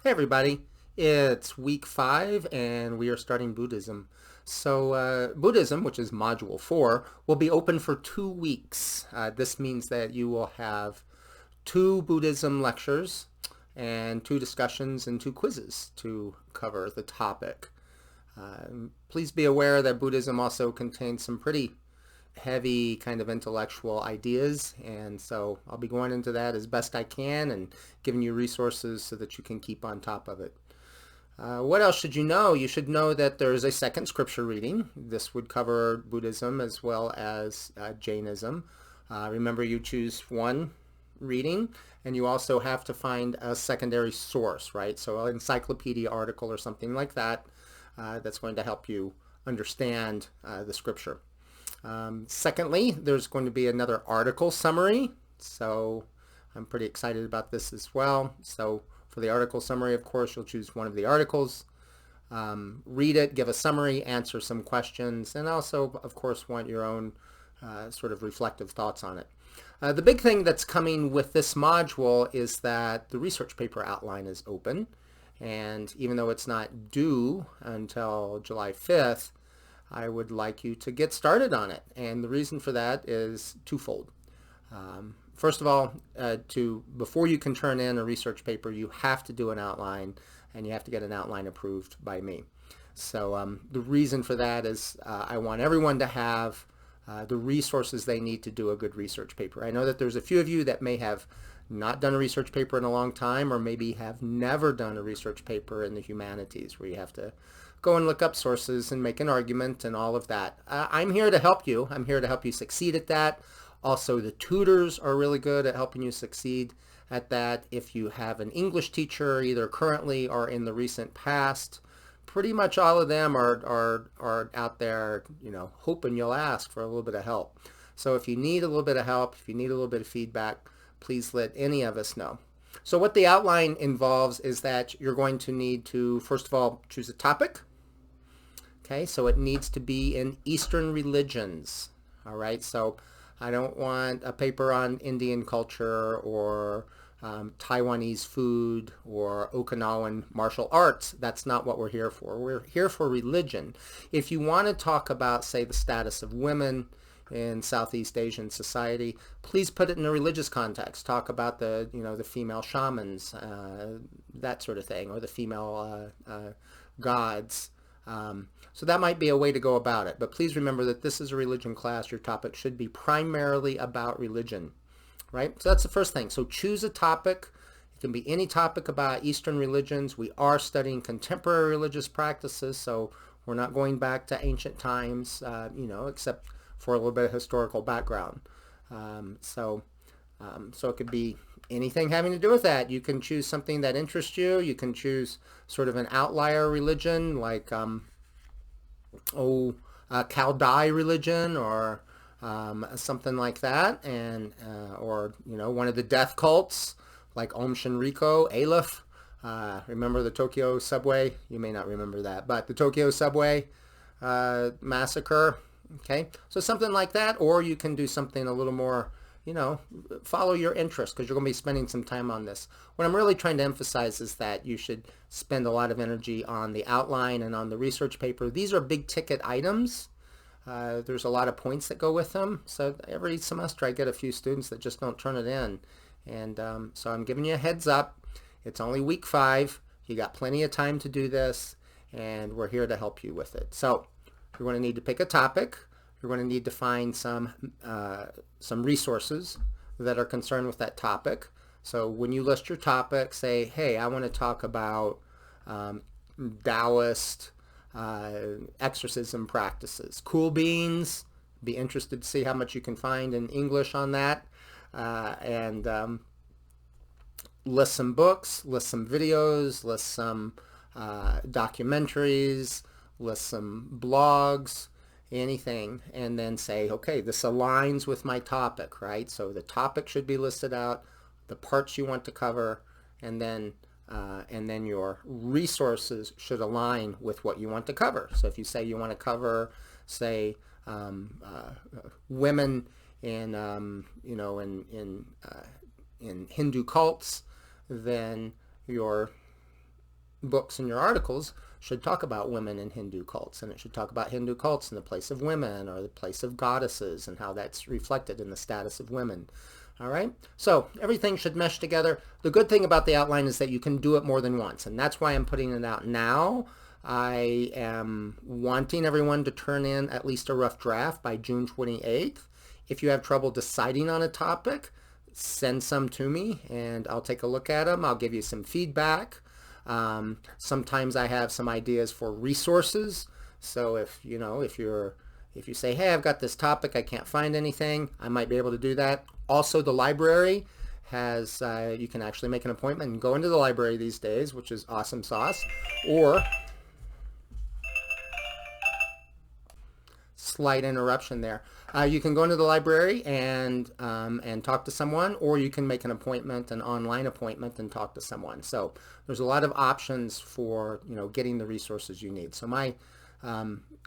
Hey everybody, it's week 5 and we are starting Buddhism. So Buddhism, which is module 4, will be open for 2 weeks. This means that you will have 2 Buddhism lectures and 2 discussions and 2 quizzes to cover the topic. Please be aware that Buddhism also contains some pretty heavy kind of intellectual ideas, and so I'll be going into that as best I can and giving you resources so that you can keep on top of it. What else should you know? You should know that there's a second scripture reading. This would cover Buddhism as well as Jainism. Remember, you choose one reading and you also have to find a secondary source, right? So an encyclopedia article or something like that that's going to help you understand the scripture. Secondly, there's going to be another article summary, so I'm pretty excited about this as well. So for the article summary, of course, you'll choose one of the articles, read it, give a summary, answer some questions, and also, of course, want your own sort of reflective thoughts on it. The big thing that's coming with this module is that the research paper outline is open, and even though it's not due until July 5th, I would like you to get started on it. And the reason for that is twofold. First of all, before you can turn in a research paper, you have to do an outline, and you have to get an outline approved by me. So the reason for that is I want everyone to have the resources they need to do a good research paper. I know that there's a few of you that may have not done a research paper in a long time, or maybe have never done a research paper in the humanities, where you have to go and look up sources and make an argument and all of that. I'm here to help you. I'm here to help you succeed at that. Also, the tutors are really good at helping you succeed at that. If you have an English teacher, either currently or in the recent past, pretty much all of them are out there, hoping you'll ask for a little bit of help. So if you need a little bit of help, if you need a little bit of feedback, please let any of us know. So what the outline involves is that you're going to need to, first of all, choose a topic. Okay, so it needs to be in Eastern religions. All right, so I don't want a paper on Indian culture or Taiwanese food or Okinawan martial arts. That's not what we're here for. We're here for religion. If you want to talk about, say, the status of women in Southeast Asian society, please put it in a religious context. Talk about the female shamans, that sort of thing, or the female gods. So that might be a way to go about it. But please remember that this is a religion class. Your topic should be primarily about religion, right? So that's the first thing. So choose a topic. It can be any topic about Eastern religions. We are studying contemporary religious practices, so we're not going back to ancient times, except for a little bit of historical background. So it could be anything having to do with that. You can choose something that interests you. You can choose sort of an outlier religion, like Chaldai religion, or something like that, and or one of the death cults like Om Shinriko, Aleph. Remember the Tokyo subway? You may not remember that, but the Tokyo subway massacre. Okay, so something like that, or you can do something a little more, follow your interest, because you're going to be spending some time on this. What I'm really trying to emphasize is that you should spend a lot of energy on the outline and on the research paper. These are big ticket items. There's a lot of points that go with them. So every semester I get a few students that just don't turn it in. And so I'm giving you a heads up. It's only week 5. You got plenty of time to do this, and we're here to help you with it. So you're going to need to pick a topic. You're going to need to find some resources that are concerned with that topic. So when you list your topic, say, hey, I want to talk about Taoist exorcism practices. Cool beans. Be interested to see how much you can find in English on that. And list some books, list some videos, list some documentaries, list some blogs, anything, and then say, okay, this aligns with my topic, right? So the topic should be listed out, the parts you want to cover, and then your resources should align with what you want to cover. So if you say you want to cover, say, women in in Hindu cults, then your books and your articles should talk about women in Hindu cults, and it should talk about Hindu cults in the place of women or the place of goddesses and how that's reflected in the status of women. All right, so everything should mesh together. The good thing about the outline is that you can do it more than once, and that's why I'm putting it out now. I am wanting everyone to turn in at least a rough draft by June 28th. If you have trouble deciding on a topic, send some to me and I'll take a look at them. I'll give you some feedback. Sometimes I have some ideas for resources. So if you say, hey, I've got this topic, I can't find anything, I might be able to do that. Also, the library has, you can actually make an appointment and go into the library these days, which is awesome sauce. Or, slight interruption there. You can go into the library and talk to someone, or you can make an appointment, an online appointment, and talk to someone. So there's a lot of options for getting the resources you need. So my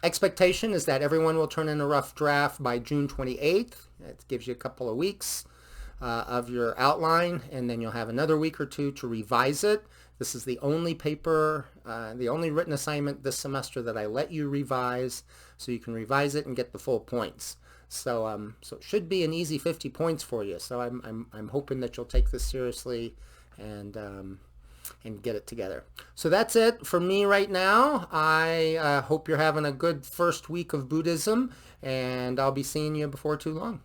expectation is that everyone will turn in a rough draft by June 28th. It gives you a couple of weeks of your outline, and then you'll have another week or two to revise it. This is the only paper, the only written assignment this semester that I let you revise, so you can revise it and get the full points. So so it should be an easy 50 points for you. So I'm hoping that you'll take this seriously and get it together. So that's it for me right now. I hope you're having a good first week of Buddhism, and I'll be seeing you before too long.